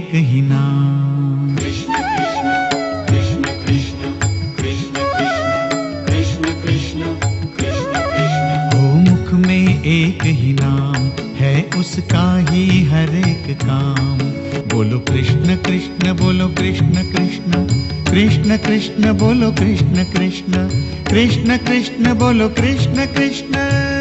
एक ही नाम। कृष्ण कृष्ण कृष्ण कृष्ण कृष्ण कृष्ण कृष्ण कृष्ण कृष्ण। ओ मुख में एक ही नाम है, उसका ही हर एक काम। बोलो कृष्ण कृष्ण, बोलो कृष्ण कृष्ण, कृष्ण कृष्ण बोलो कृष्ण कृष्ण, कृष्ण कृष्ण बोलो कृष्ण कृष्ण।